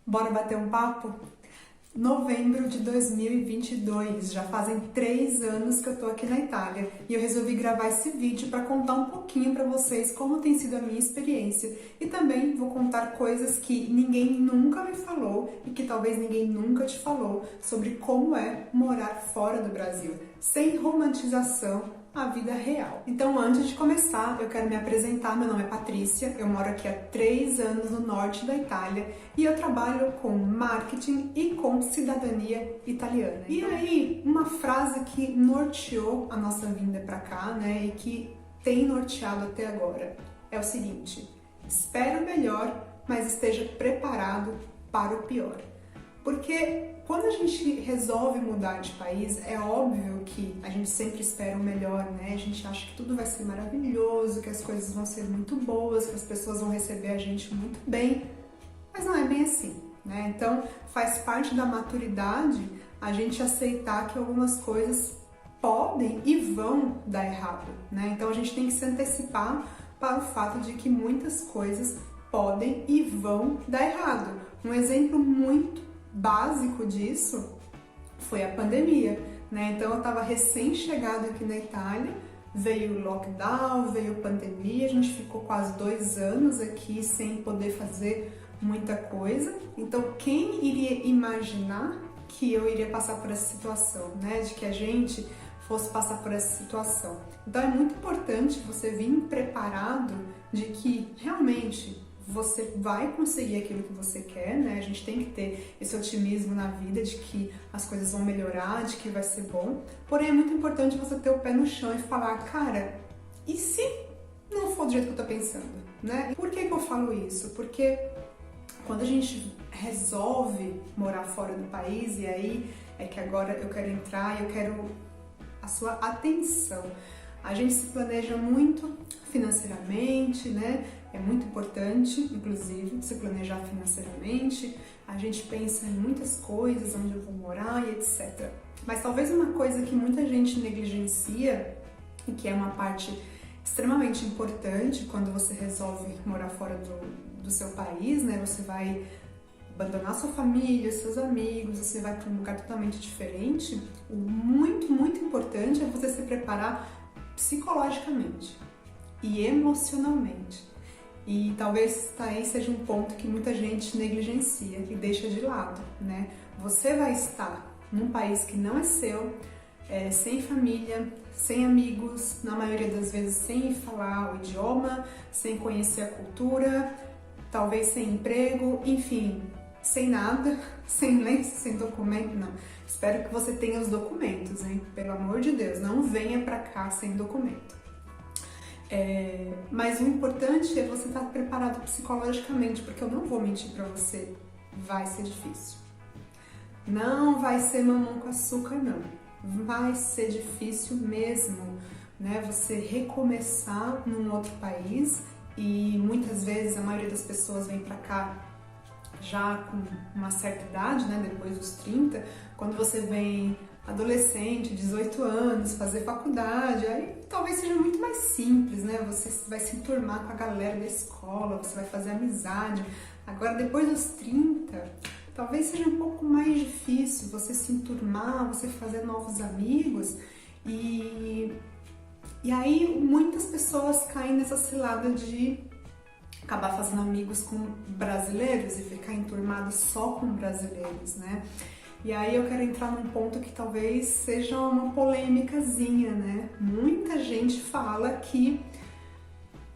Bora bater um papo? Novembro de 2022, já fazem 3 anos que eu tô aqui na Itália e eu resolvi gravar esse vídeo para contar um pouquinho para vocês como tem sido a minha experiência e também vou contar coisas que ninguém nunca me falou e que talvez ninguém nunca te falou sobre como é morar fora do Brasil, sem romantização, a vida real. Então, antes de começar, eu quero me apresentar. Meu nome é Patrícia, eu moro aqui há 3 anos no norte da Itália e eu trabalho com marketing e com cidadania italiana. E aí, uma frase que norteou a nossa vinda para cá, né, e que tem norteado até agora, é o seguinte: espere o melhor, mas esteja preparado para o pior. Porque quando a gente resolve mudar de país, é óbvio que a gente sempre espera o melhor, né? A gente acha que tudo vai ser maravilhoso, que as coisas vão ser muito boas, que as pessoas vão receber a gente muito bem, mas não é bem assim, né? Então, faz parte da maturidade a gente aceitar que algumas coisas podem e vão dar errado, né? Então, a gente tem que se antecipar para o fato de que muitas coisas podem e vão dar errado. Um exemplo muito básico disso foi a pandemia, né? Então eu estava recém-chegada aqui na Itália, veio o lockdown, veio a pandemia, a gente ficou quase 2 anos aqui sem poder fazer muita coisa. Então quem iria imaginar que eu iria passar por essa situação, né? De que a gente fosse passar por essa situação. Então é muito importante você vir preparado de que realmente você vai conseguir aquilo que você quer, né? A gente tem que ter esse otimismo na vida de que as coisas vão melhorar, de que vai ser bom. Porém, é muito importante você ter o pé no chão e falar, cara, e se não for do jeito que eu tô pensando, né? Por que eu falo isso? Porque quando a gente resolve morar fora do país, e aí é que agora eu quero entrar e eu quero a sua atenção. A gente se planeja muito financeiramente, né? É muito importante, inclusive, se planejar financeiramente. A gente pensa em muitas coisas, onde eu vou morar e etc. Mas talvez uma coisa que muita gente negligencia e que é uma parte extremamente importante quando você resolve morar fora do seu país, né? Você vai abandonar sua família, seus amigos, você vai para um lugar totalmente diferente. O muito importante é você se preparar psicologicamente e emocionalmente. E talvez aí seja um ponto que muita gente negligencia e deixa de lado, né? Você vai estar num país que não é seu, sem família, sem amigos, na maioria das vezes sem falar o idioma, sem conhecer a cultura, talvez sem emprego, enfim, sem nada, sem lenço, sem documento, não. Espero que você tenha os documentos, hein? Pelo amor de Deus, não venha pra cá sem documento. Mas o importante é você estar preparado psicologicamente, porque eu não vou mentir pra você, vai ser difícil. Não vai ser mamão com açúcar, não. Vai ser difícil mesmo, né? Você recomeçar num outro país e muitas vezes a maioria das pessoas vem pra cá já com uma certa idade, né? Depois dos 30, quando você vem adolescente, 18 anos, fazer faculdade, aí talvez seja muito mais simples, né? Você vai se enturmar com a galera da escola, você vai fazer amizade. Agora, depois dos 30, talvez seja um pouco mais difícil você se enturmar, você fazer novos amigos e aí muitas pessoas caem nessa cilada de acabar fazendo amigos com brasileiros e ficar enturmado só com brasileiros, né? E aí eu quero entrar num ponto que talvez seja uma polêmicazinha, né? Muita gente fala que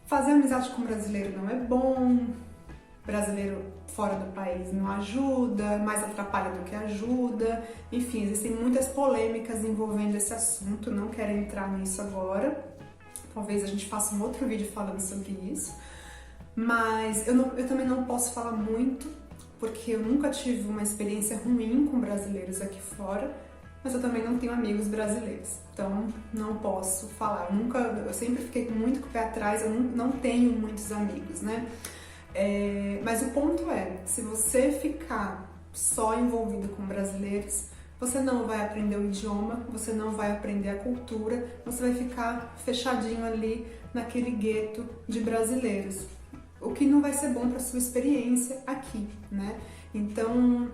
fazer amizade com brasileiro não é bom, brasileiro fora do país não ajuda, mais atrapalha do que ajuda. Enfim, existem muitas polêmicas envolvendo esse assunto, não quero entrar nisso agora. Talvez a gente faça um outro vídeo falando sobre isso. Mas eu também não posso falar muito, porque eu nunca tive uma experiência ruim com brasileiros aqui fora, mas eu também não tenho amigos brasileiros, então não posso falar. Eu sempre fiquei muito com o pé atrás, eu não tenho muitos amigos, né? Mas o ponto é, se você ficar só envolvido com brasileiros, você não vai aprender o idioma, você não vai aprender a cultura, você vai ficar fechadinho ali naquele gueto de brasileiros. O que não vai ser bom para sua experiência aqui, né? Então,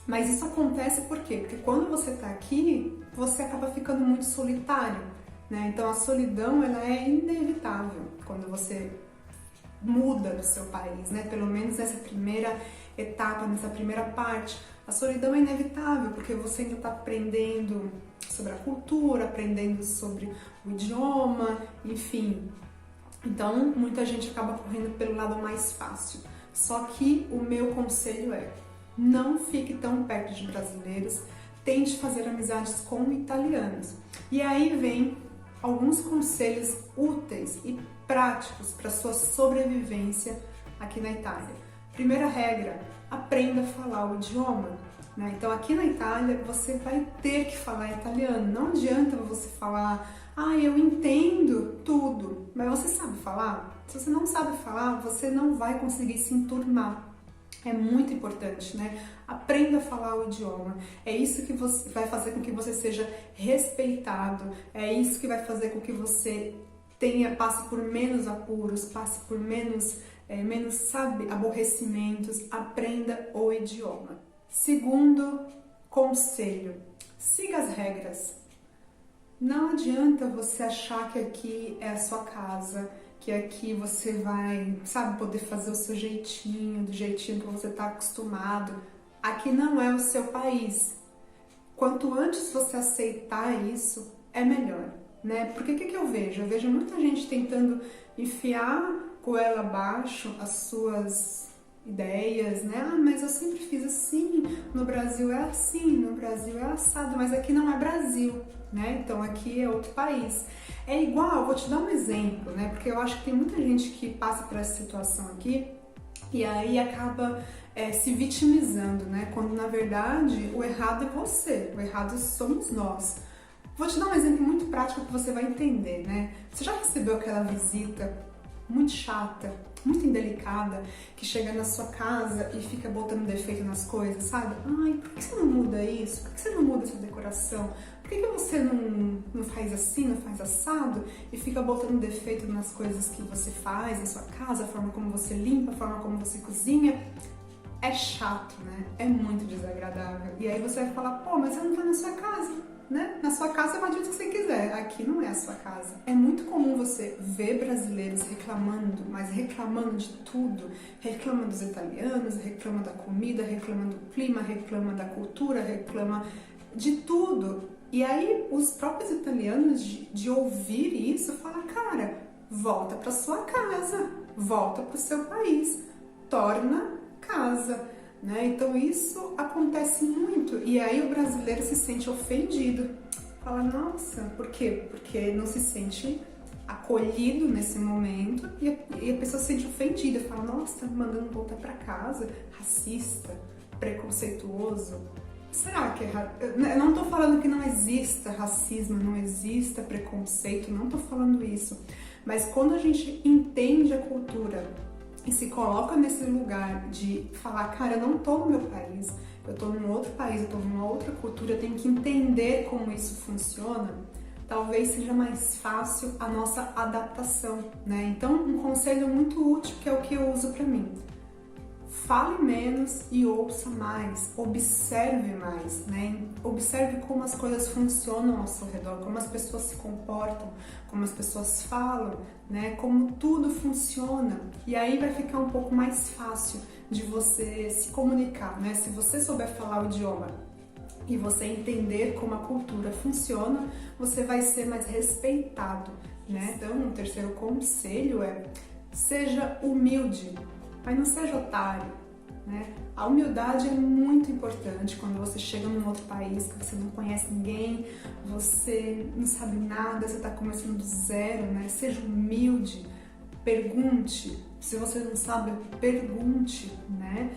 mas isso acontece por quê? Porque quando você está aqui, você acaba ficando muito solitário, né? Então a solidão, ela é inevitável quando você muda do seu país, né? Pelo menos nessa primeira etapa, nessa primeira parte. A solidão é inevitável, porque você ainda está aprendendo sobre a cultura, aprendendo sobre o idioma, enfim. Então, muita gente acaba correndo pelo lado mais fácil. Só que o meu conselho é: não fique tão perto de brasileiros, tente fazer amizades com italianos. E aí vem alguns conselhos úteis e práticos para sua sobrevivência aqui na Itália. Primeira regra: aprenda a falar o idioma, né? Então aqui na Itália você vai ter que falar italiano. Não adianta você falar: eu entendo tudo, mas você sabe falar? Se você não sabe falar, você não vai conseguir se enturmar. É muito importante, né? Aprenda a falar o idioma. É isso que vai fazer com que você seja respeitado. É isso que vai fazer com que você passe por menos apuros, passe por menos aborrecimentos. Aprenda o idioma. Segundo conselho: siga as regras. Não adianta você achar que aqui é a sua casa, que aqui você vai, poder fazer o seu jeitinho, do jeitinho que você está acostumado. Aqui não é o seu país. Quanto antes você aceitar isso, é melhor, né? Porque o que eu vejo? Eu vejo muita gente tentando enfiar goela abaixo as suas ideias, né? Mas eu sempre fiz assim, no Brasil é assim, no Brasil é assado, mas aqui não é Brasil, né? Então aqui é outro país. É igual, vou te dar um exemplo, né? Porque eu acho que tem muita gente que passa por essa situação aqui e aí acaba se vitimizando, né? Quando na verdade o errado é você, o errado somos nós. Vou te dar um exemplo muito prático que você vai entender, né? Você já recebeu aquela visita muito chata, muito indelicada, que chega na sua casa e fica botando defeito nas coisas, sabe? Por que você não muda isso? Por que você não muda essa decoração? Por que você não faz assim, não faz assado? E fica botando defeito nas coisas que você faz na sua casa, a forma como você limpa, a forma como você cozinha. É chato, né? É muito desagradável. E aí você vai falar: mas você não tá na sua casa, né? Na sua casa você pode fazer o que você quiser, aqui não é a sua casa. É muito comum você ver brasileiros reclamando, mas reclamando de tudo. Reclama dos italianos, reclama da comida, reclama do clima, reclama da cultura, reclama de tudo. E aí os próprios italianos, de ouvir isso, falam: cara, volta para sua casa, volta para o seu país, torna casa, né? Então isso acontece muito, e aí o brasileiro se sente ofendido, fala: nossa, por quê? Porque não se sente acolhido nesse momento, e a pessoa se sente ofendida, fala: nossa, tá me mandando voltar para casa, racista, preconceituoso. Será que eu não tô falando que não exista racismo, não exista preconceito, não tô falando isso, mas quando a gente entende a cultura e se coloca nesse lugar de falar: cara, eu não tô no meu país, eu tô num outro país, eu tô numa outra cultura, eu tenho que entender como isso funciona, talvez seja mais fácil a nossa adaptação, né? Então, um conselho muito útil, que é o que eu uso pra mim: fale menos e ouça mais, observe mais, né? Observe como as coisas funcionam ao seu redor, como as pessoas se comportam, como as pessoas falam, né? Como tudo funciona. E aí vai ficar um pouco mais fácil de você se comunicar, né? Se você souber falar o idioma e você entender como a cultura funciona, você vai ser mais respeitado, né? Então, um terceiro conselho é: seja humilde, mas não seja otário, né? A humildade é muito importante quando você chega num outro país que você não conhece ninguém, você não sabe nada, você está começando do zero, né? Seja humilde, pergunte. Se você não sabe, pergunte, né?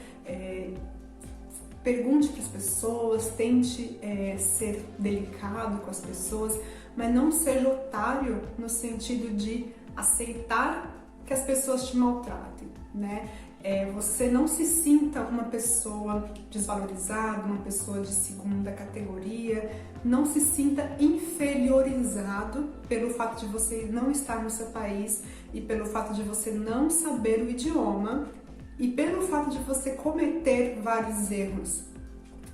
Pergunte para as pessoas, tente ser delicado com as pessoas, mas não seja otário no sentido de aceitar que as pessoas te maltratem, né? Você não se sinta uma pessoa desvalorizada, uma pessoa de segunda categoria, não se sinta inferiorizado pelo fato de você não estar no seu país e pelo fato de você não saber o idioma. e pelo fato de você cometer vários erros,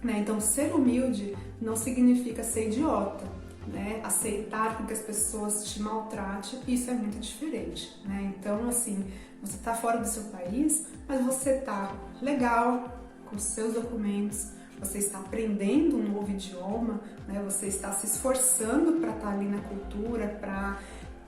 né? Então, ser humilde não significa ser idiota, né? Aceitar com que as pessoas te maltratem, isso é muito diferente, né? Então, assim, você tá fora do seu país, mas você tá legal com seus documentos, você está aprendendo um novo idioma, né? Você está se esforçando para estar ali na cultura, para,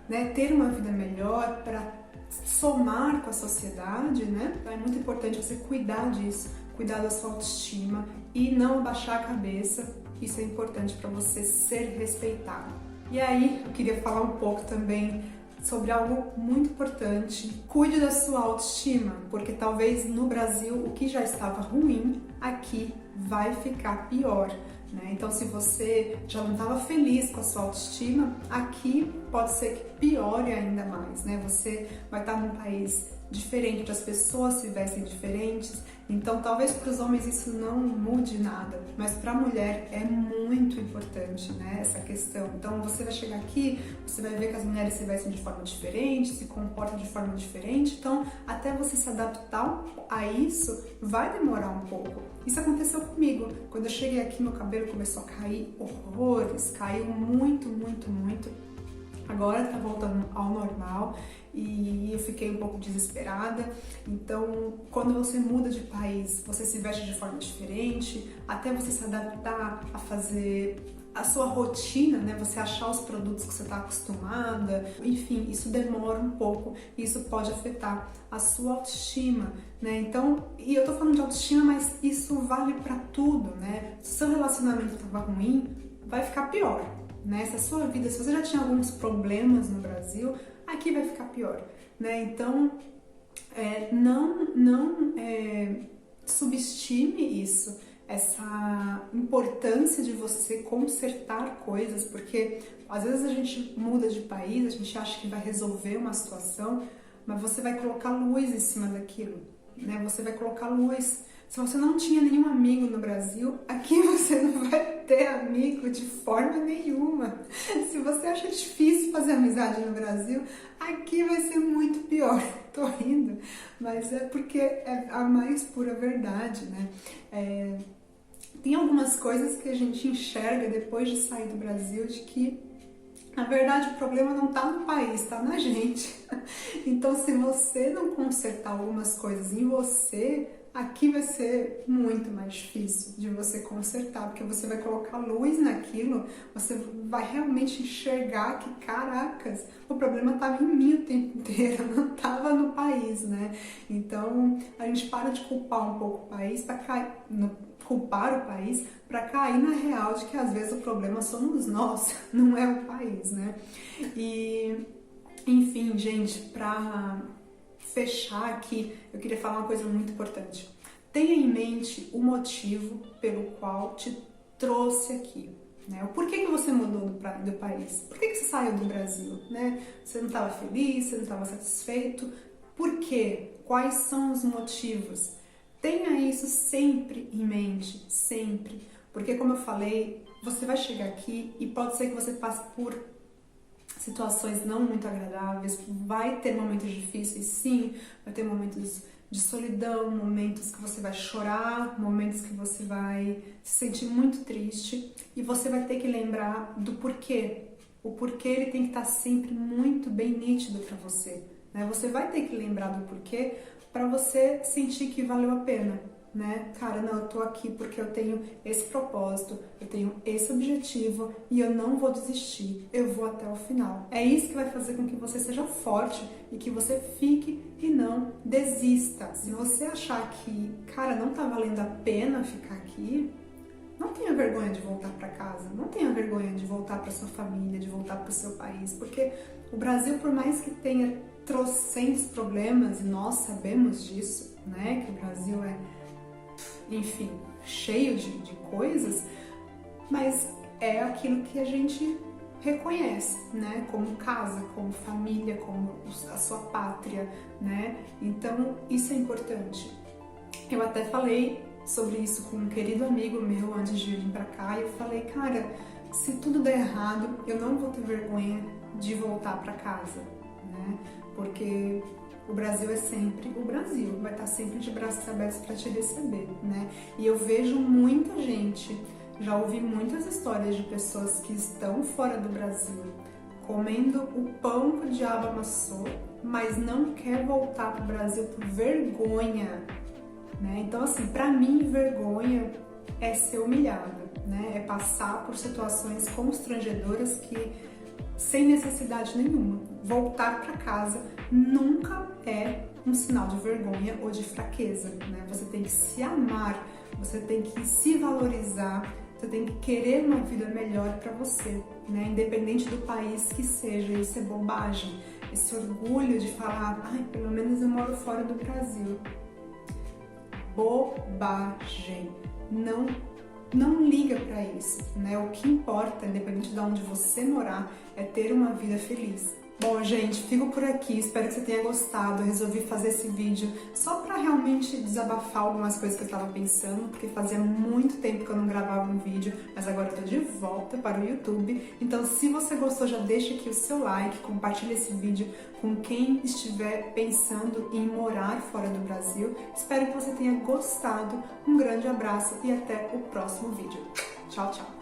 né, ter uma vida melhor, para somar com a sociedade, né? Então é muito importante você cuidar disso, cuidar da sua autoestima e não abaixar a cabeça. Isso é importante para você ser respeitado. E aí, eu queria falar um pouco também sobre algo muito importante. Cuide da sua autoestima, porque talvez no Brasil o que já estava ruim, aqui vai ficar pior, né? Então, se você já não estava feliz com a sua autoestima, aqui pode ser que piore ainda mais, né? Você vai estar num país diferente, as pessoas se vestem diferentes, então talvez para os homens isso não mude nada, mas para a mulher é muito importante, né, essa questão. Então você vai chegar aqui, você vai ver que as mulheres se vestem de forma diferente, se comportam de forma diferente, então até você se adaptar a isso vai demorar um pouco. Isso aconteceu comigo, quando eu cheguei aqui meu cabelo começou a cair horrores, caiu muito, muito, muito. Agora tá voltando ao normal e eu fiquei um pouco desesperada. Então, quando você muda de país, você se veste de forma diferente, até você se adaptar a fazer a sua rotina, né? Você achar os produtos que você está acostumada, enfim, isso demora um pouco e isso pode afetar a sua autoestima, né? Então, e eu tô falando de autoestima, mas isso vale para tudo, né? Se seu relacionamento estava ruim, vai ficar pior. Né? Se a sua vida, se você já tinha alguns problemas no Brasil, aqui vai ficar pior, né? Então, não subestime isso, essa importância de você consertar coisas, porque às vezes a gente muda de país, a gente acha que vai resolver uma situação, mas você vai colocar luz em cima daquilo, né? Você vai colocar luz. Se você não tinha nenhum amigo no Brasil, aqui você não vai ter amigo de forma nenhuma. Se você acha difícil fazer amizade no Brasil, aqui vai ser muito pior. Tô rindo, mas é porque é a mais pura verdade, né? Tem algumas coisas que a gente enxerga depois de sair do Brasil, de que na verdade, o problema não está no país, está na gente. Então, se você não consertar algumas coisas em você, aqui vai ser muito mais difícil de você consertar, porque você vai colocar luz naquilo, você vai realmente enxergar que, caracas, o problema estava em mim o tempo inteiro, não estava no país, né? Então, a gente para de culpar um pouco o país para cair culpar o país para cair na real de que às vezes o problema somos nós, não é o país, né? E, enfim, gente, para fechar aqui, eu queria falar uma coisa muito importante. Tenha em mente o motivo pelo qual te trouxe aqui, né? O porquê que você mudou do país? Por que você saiu do Brasil, né? Você não estava feliz, você não estava satisfeito? Por quê? Quais são os motivos? Tenha isso sempre em mente, sempre. Porque, como eu falei, você vai chegar aqui e pode ser que você passe por situações não muito agradáveis, vai ter momentos difíceis, sim, vai ter momentos de solidão, momentos que você vai chorar, momentos que você vai se sentir muito triste e você vai ter que lembrar do porquê. O porquê ele tem que estar sempre muito bem nítido para você, né? Você vai ter que lembrar do porquê para você sentir que valeu a pena, né? Cara, não, eu tô aqui porque eu tenho esse propósito, eu tenho esse objetivo e eu não vou desistir, eu vou até o final. É isso que vai fazer com que você seja forte e que você fique e não desista. Se você achar que, cara, não tá valendo a pena ficar aqui, não tenha vergonha de voltar para casa, não tenha vergonha de voltar para sua família, de voltar para o seu país, porque o Brasil, por mais que tenha trocentos problemas, e nós sabemos disso, né, que o Brasil é, enfim, cheio de coisas, mas é aquilo que a gente reconhece, né, como casa, como família, como a sua pátria, né, então isso é importante. Eu até falei sobre isso com um querido amigo meu antes de vir pra cá, e eu falei, cara, se tudo der errado, eu não vou ter vergonha de voltar pra casa, né? Porque o Brasil é sempre o Brasil, vai estar sempre de braços abertos para te receber, né? E eu vejo muita gente, já ouvi muitas histórias de pessoas que estão fora do Brasil, comendo o pão que o diabo amassou, mas não quer voltar para o Brasil por vergonha, né? Então, assim, para mim, vergonha é ser humilhada, né? É passar por situações constrangedoras que, sem necessidade nenhuma, voltar para casa nunca é um sinal de vergonha ou de fraqueza, né? Você tem que se amar, você tem que se valorizar, você tem que querer uma vida melhor para você, né? Independente do país que seja. Isso é bobagem. Esse orgulho de falar, ai, pelo menos eu moro fora do Brasil. Bobagem. Não liga para isso, né? O que importa, independente de onde você morar, é ter uma vida feliz. Bom, gente, fico por aqui, espero que você tenha gostado. Eu resolvi fazer esse vídeo só para realmente desabafar algumas coisas que eu estava pensando, porque fazia muito tempo que eu não gravava um vídeo, mas agora eu tô de volta para o YouTube. Então, se você gostou, já deixa aqui o seu like, compartilha esse vídeo com quem estiver pensando em morar fora do Brasil. Espero que você tenha gostado. Um grande abraço e até o próximo vídeo. Tchau, tchau!